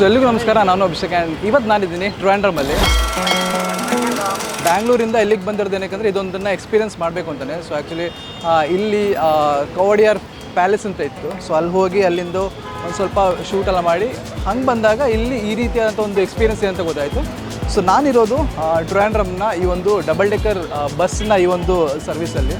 ಎಲ್ಲಿಗೂ ನಮಸ್ಕಾರ, ನಾನು ಅಭಿಷೇಕ್. ಆ್ಯಂಡ್ ಇವತ್ತು ನಾನಿದ್ದೀನಿ ಟ್ರಿವಾಂಡ್ರಮಲ್ಲಿ. ಬ್ಯಾಂಗ್ಳೂರಿಂದ ಇಲ್ಲಿಗೆ ಬಂದಿರೋದು ಏನಕ್ಕೆ ಇದೊಂದನ್ನು ಎಕ್ಸ್ಪೀರಿಯನ್ಸ್ ಮಾಡಬೇಕು ಅಂತಲೇ. ಸೊ ಆ್ಯಕ್ಚುಲಿ ಇಲ್ಲಿ ಕವಡಿಯಾರ್ ಪ್ಯಾಲೇಸ್ ಅಂತ ಇತ್ತು. ಸೊ ಅಲ್ಲಿ ಹೋಗಿ ಅಲ್ಲಿಂದ ಒಂದು ಸ್ವಲ್ಪ ಶೂಟೆಲ್ಲ ಮಾಡಿ ಹಂಗೆ ಬಂದಾಗ ಇಲ್ಲಿ ಈ ರೀತಿಯಾದಂಥ ಒಂದು ಎಕ್ಸ್ಪೀರಿಯನ್ಸ್ ಏನಂತ ಗೊತ್ತಾಯಿತು. ಸೊ ನಾನಿರೋದು ಟ್ರಿವಾಂಡ್ರಮ್ನ ಈ ಒಂದು ಡಬಲ್ ಡೆಕ್ಕರ್ ಬಸ್ನ ಈ ಒಂದು ಸರ್ವಿಸಲ್ಲಿ.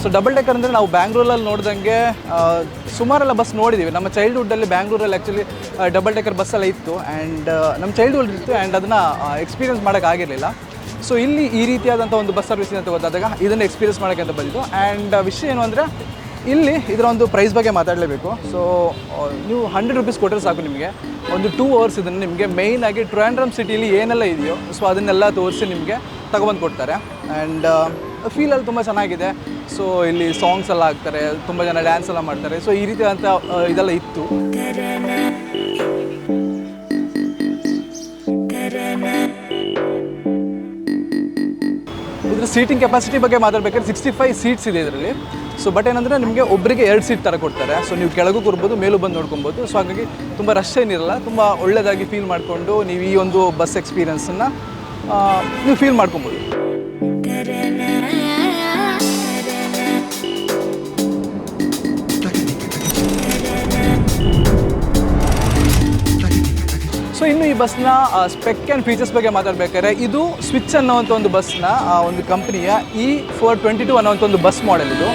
ಸೊ ಡಬಲ್ ಡೆಕ್ಕರ್ ಅಂದರೆ ನಾವು ಬ್ಯಾಂಗ್ಳೂರಲ್ಲಿ ನೋಡಿದಂಗೆ ಸುಮಾರೆಲ್ಲ ಬಸ್ ನೋಡಿದ್ದೀವಿ. ನಮ್ಮ ಚೈಲ್ಡ್ಹುಡ್ಡಲ್ಲಿ ಬ್ಯಾಂಗ್ಳೂರಲ್ಲಿ ಆ್ಯಕ್ಚುಲಿ ಡಬಲ್ ಡೆಕ್ಕರ್ ಬಸ್ಸೆಲ್ಲ ಇತ್ತು. ಆ್ಯಂಡ್ ನಮ್ಮ ಚೈಲ್ಡ್ಹುಡ್ ಇತ್ತು ಆ್ಯಂಡ್ ಅದನ್ನು ಎಕ್ಸ್ಪೀರಿಯನ್ಸ್ ಮಾಡೋಕ್ಕಾಗಿರಲಿಲ್ಲ. ಸೊ ಇಲ್ಲಿ ಈ ರೀತಿಯಾದಂಥ ಒಂದು ಬಸ್ ಸರ್ವಿಸ್ ಅಂತ ಗೊತ್ತಾದಾಗ ಇದನ್ನು ಎಕ್ಸ್ಪೀರಿಯನ್ಸ್ ಮಾಡೋಕ್ಕೆ ಅಂತ ಬಂದಿತ್ತು. ಆ್ಯಂಡ್ ವಿಷಯ ಏನು ಅಂದರೆ ಇಲ್ಲಿ ಇದರ ಒಂದು ಪ್ರೈಸ್ ಬಗ್ಗೆ ಮಾತಾಡಲೇಬೇಕು. ಸೊ ನೀವು 100 ರೂಪೀಸ್ ಕೊಟ್ಟರೆ ಸಾಕು, ನಿಮಗೆ ಒಂದು 2 ಅವರ್ಸ್ ಇದನ್ನು ನಿಮಗೆ ಮೇಯ್ನಾಗಿ ಟ್ರಿವಾಂಡ್ರಮ್ ಸಿಟಿಲಿ ಏನೆಲ್ಲ ಇದೆಯೋ ಸೊ ಅದನ್ನೆಲ್ಲ ತೋರಿಸಿ ನಿಮಗೆ ತಗೊಬಂದು ಕೊಡ್ತಾರೆ. ಆ್ಯಂಡ್ ಫೀಲಲ್ಲಿ ತುಂಬ ಚೆನ್ನಾಗಿದೆ. ಸೊ ಇಲ್ಲಿ ಸಾಂಗ್ಸ್ ಎಲ್ಲ ಹಾಕ್ತಾರೆ, ತುಂಬ ಜನ ಡ್ಯಾನ್ಸ್ ಎಲ್ಲ ಮಾಡ್ತಾರೆ. ಸೊ ಈ ರೀತಿಯಾದಂಥ ಇದೆಲ್ಲ ಇತ್ತು. ಇದ್ರ ಸೀಟಿಂಗ್ ಕೆಪಾಸಿಟಿ ಬಗ್ಗೆ ಮಾತಾಡಬೇಕಾದ್ರೆ 65 ಸೀಟ್ಸ್ ಇದೆ ಇದರಲ್ಲಿ. ಸೊ ಬಟ್ ಏನಂದರೆ ನಿಮಗೆ ಒಬ್ಬರಿಗೆ 2 ಸೀಟ್ ಥರ ಕೊಡ್ತಾರೆ. ಸೊ ನೀವು ಕೆಳಗೂ ಕೂರ್ಬೋದು, ಮೇಲೂ ಬಂದು ನೋಡ್ಕೊಬೋದು. ಸೊ ಹಾಗಾಗಿ ತುಂಬ ರಶ್ ಏನಿರಲ್ಲ, ತುಂಬ ಒಳ್ಳೆಯದಾಗಿ ಫೀಲ್ ಮಾಡಿಕೊಂಡು ನೀವು ಈ ಒಂದು ಬಸ್ ಎಕ್ಸ್ಪೀರಿಯನ್ಸನ್ನು ನೀವು ಫೀಲ್ ಮಾಡ್ಕೊಬೋದು. ಸೊ ಇನ್ನು ಈ ಬಸ್ನ ಸ್ಪೆಕ್ ಆ್ಯಂಡ್ ಫೀಚರ್ಸ್ ಬಗ್ಗೆ ಮಾತಾಡಬೇಕಾದ್ರೆ ಇದು ಸ್ವಿಚ್ ಅನ್ನೋವಂಥ ಒಂದು ಬಸ್ನ ಒಂದು ಕಂಪ್ನಿಯ E422 ಅನ್ನೋವಂಥ ಒಂದು ಬಸ್ ಮಾಡೆಲ್ ಇದು.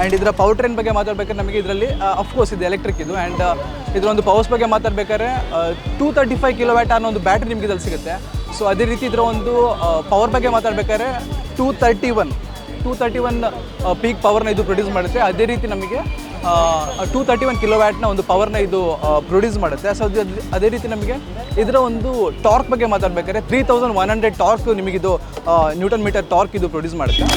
ಆ್ಯಂಡ್ ಇದರ ಪವರ್ ಟ್ರೈನ್ ಬಗ್ಗೆ ಮಾತಾಡಬೇಕಾದ್ರೆ ನಮಗೆ ಇದರಲ್ಲಿ ಅಫ್ಕೋರ್ಸ್ ಇದು ಎಲೆಕ್ಟ್ರಿಕ್ ಇದು. ಆ್ಯಂಡ್ ಇದರೊಂದು ಪವರ್ಸ್ ಬಗ್ಗೆ ಮಾತಾಡಬೇಕಾದ್ರೆ 235 ಕಿಲೋವ್ಯಾಟ್ ಅನ್ನೋ ಒಂದು ಬ್ಯಾಟ್ರಿ ನಿಮಗೆ ಇದ್ರಲ್ಲಿ ಸಿಗುತ್ತೆ. ಸೊ ಅದೇ ರೀತಿ ಇದರ ಒಂದು ಪವರ್ ಬಗ್ಗೆ ಮಾತಾಡಬೇಕಾದ್ರೆ 231 ಪೀಕ್ ಪವರ್ನ ಇದು ಪ್ರೊಡ್ಯೂಸ್ ಮಾಡುತ್ತೆ. ಅದೇ ರೀತಿ ನಮಗೆ 231 ಕಿಲೋವ್ಯಾಟ್ನ ಒಂದು ಪವರ್ನ ಇದು ಪ್ರೊಡ್ಯೂಸ್ ಮಾಡುತ್ತೆ. ಸೊ ಅದೇ ರೀತಿ ನಮಗೆ ಇದರ ಒಂದು ಟಾರ್ಕ್ ಬಗ್ಗೆ ಮಾತಾಡಬೇಕಾದ್ರೆ 3100 ಟಾರ್ಕ್ ನಿಮಗಿದು ನ್ಯೂಟನ್ ಮೀಟರ್ ಟಾರ್ಕ್ ಇದು ಪ್ರೊಡ್ಯೂಸ್ ಮಾಡುತ್ತೆ.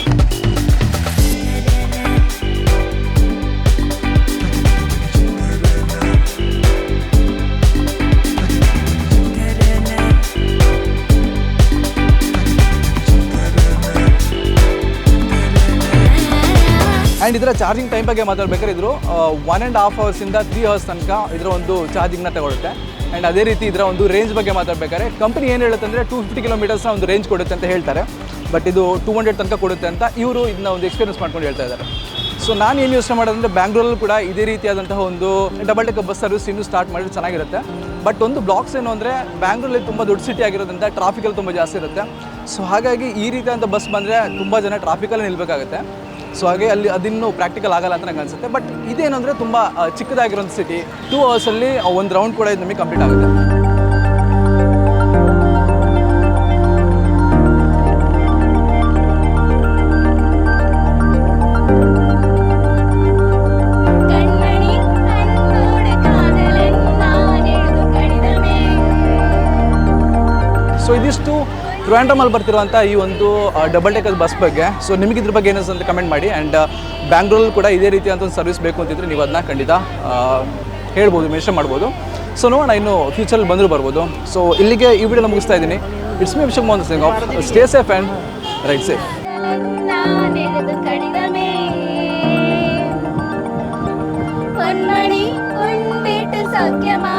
ಆ್ಯಂಡ್ ಇದರ ಚಾರ್ಜಿಂಗ್ ಟೈಮ್ ಬಗ್ಗೆ ಮಾತಾಡಬೇಕಾದ್ರೆ ಇದ್ರು 1.5 ಅವರ್ಸಿಂದ 3 ಅವರ್ಸ್ ತನಕ ಇದರ ಒಂದು ಚಾರ್ಜಿಂಗ್ನ ತಗೊಳುತ್ತೆ. ಆ್ಯಂಡ್ ಅದೇ ರೀತಿ ಇದರ ಒಂದು ರೇಂಜ್ ಬಗ್ಗೆ ಮಾತಾಡಬೇಕಾದ್ರೆ ಕಂಪನಿ ಏನು ಹೇಳುತ್ತೆ ಅಂದರೆ 250 ಕಿಲೋಮೀಟರ್ಸ್ನ ಒಂದು ರೇಂಜ್ ಕೊಡುತ್ತೆ ಅಂತ ಹೇಳ್ತಾರೆ. ಬಟ್ ಇದು 200 ತನಕ ಕೊಡುತ್ತೆ ಅಂತ ಇವರು ಇದನ್ನ ಒಂದು ಎಕ್ಸ್ಪೀರಿಯನ್ಸ್ ಮಾಡ್ಕೊಂಡು ಹೇಳ್ತಾ ಇದ್ದಾರೆ. ಸೊ ನಾನು ಏನು ಯೋಚನೆ ಮಾಡೋದಂದರೆ ಬ್ಯಾಂಗ್ಳೂರಲ್ಲಿ ಕೂಡ ಇದೇ ರೀತಿಯಾದಂತಹ ಒಂದು ಡಬಲ್ ಡೆಕ್ಕರ್ ಬಸ್ ಸರ್ವಿಸ್ ಇನ್ನೂ ಸ್ಟಾರ್ಟ್ ಮಾಡಿದ್ರೆ ಚೆನ್ನಾಗಿರುತ್ತೆ. ಬಟ್ ಒಂದು ಬ್ಲಾಕ್ಸ್ ಏನು ಅಂದರೆ ಬ್ಯಾಂಗ್ಳೂರಲ್ಲಿ ತುಂಬ ದೊಡ್ಡ ಸಿಟಿ ಆಗಿರೋದ್ರಿಂದ ಟ್ರಾಫಿಕಲ್ಲಿ ತುಂಬ ಜಾಸ್ತಿ ಇರುತ್ತೆ. ಸೊ ಹಾಗಾಗಿ ಈ ರೀತಿಯಾದಂಥ ಬಸ್ ಬಂದರೆ ತುಂಬ ಜನ ಟ್ರಾಫಿಕಲ್ಲಿ ನಿಲ್ಲಬೇಕಾಗುತ್ತೆ. ಸೊ ಹಾಗೆ ಅಲ್ಲಿ ಅದಿನ್ನೂ ಪ್ರಾಕ್ಟಿಕಲ್ ಆಗಲ್ಲ ಅಂತ ನಂಗೆ ಅನಿಸುತ್ತೆ. ಬಟ್ ಇದೇನು ಅಂದರೆ ತುಂಬ ಚಿಕ್ಕದಾಗಿರೋಂಥ ಸಿಟಿ, 2 ಅವರ್ಸಲ್ಲಿ ಒಂದು ರೌಂಡ್ ಕೂಡ ಇದು ನಮಗೆ ಕಂಪ್ಲೀಟ್ ಆಗುತ್ತೆ. ಸೊ ಇದಿಷ್ಟು ಟ್ರಿವಾಂಡ್ರಮಲ್ಲಿ ಬರ್ತಿರುವಂಥ ಈ ಒಂದು ಡಬಲ್ ಡೆಕ್ಕರ್ ಬಸ್ ಬಗ್ಗೆ. ಸೊ ನಿಮಗೆ ಇದ್ರ ಬಗ್ಗೆ ಏನಿದೆ ಅಂತ ಕಮೆಂಟ್ ಮಾಡಿ. ಆ್ಯಂಡ್ ಬ್ಯಾಂಗ್ಳೂರಲ್ಲಿ ಕೂಡ ಇದೇ ರೀತಿಯಾದಂಥ ಒಂದು ಸರ್ವಿಸ್ ಬೇಕು ಅಂತಿದ್ರೆ ನೀವು ಅದನ್ನ ಖಂಡಿತ ಹೇಳ್ಬೋದು, ಮೆನ್ಷನ್ ಮಾಡ್ಬೋದು. ಸೊ ನೋಡೋಣ, ಇನ್ನು ಫ್ಯೂಚರಲ್ಲಿ ಬಂದರೂ ಬರ್ಬೋದು. ಸೊ ಇಲ್ಲಿಗೆ ಈ ವಿಡಿಯೋನ ಮುಗಿಸ್ತಾ ಇದ್ದೀನಿ. It's me Abhishek Mohan Singh of stay safe and right safe. Ponmani உன் வீட்டு சௌக்கியமா?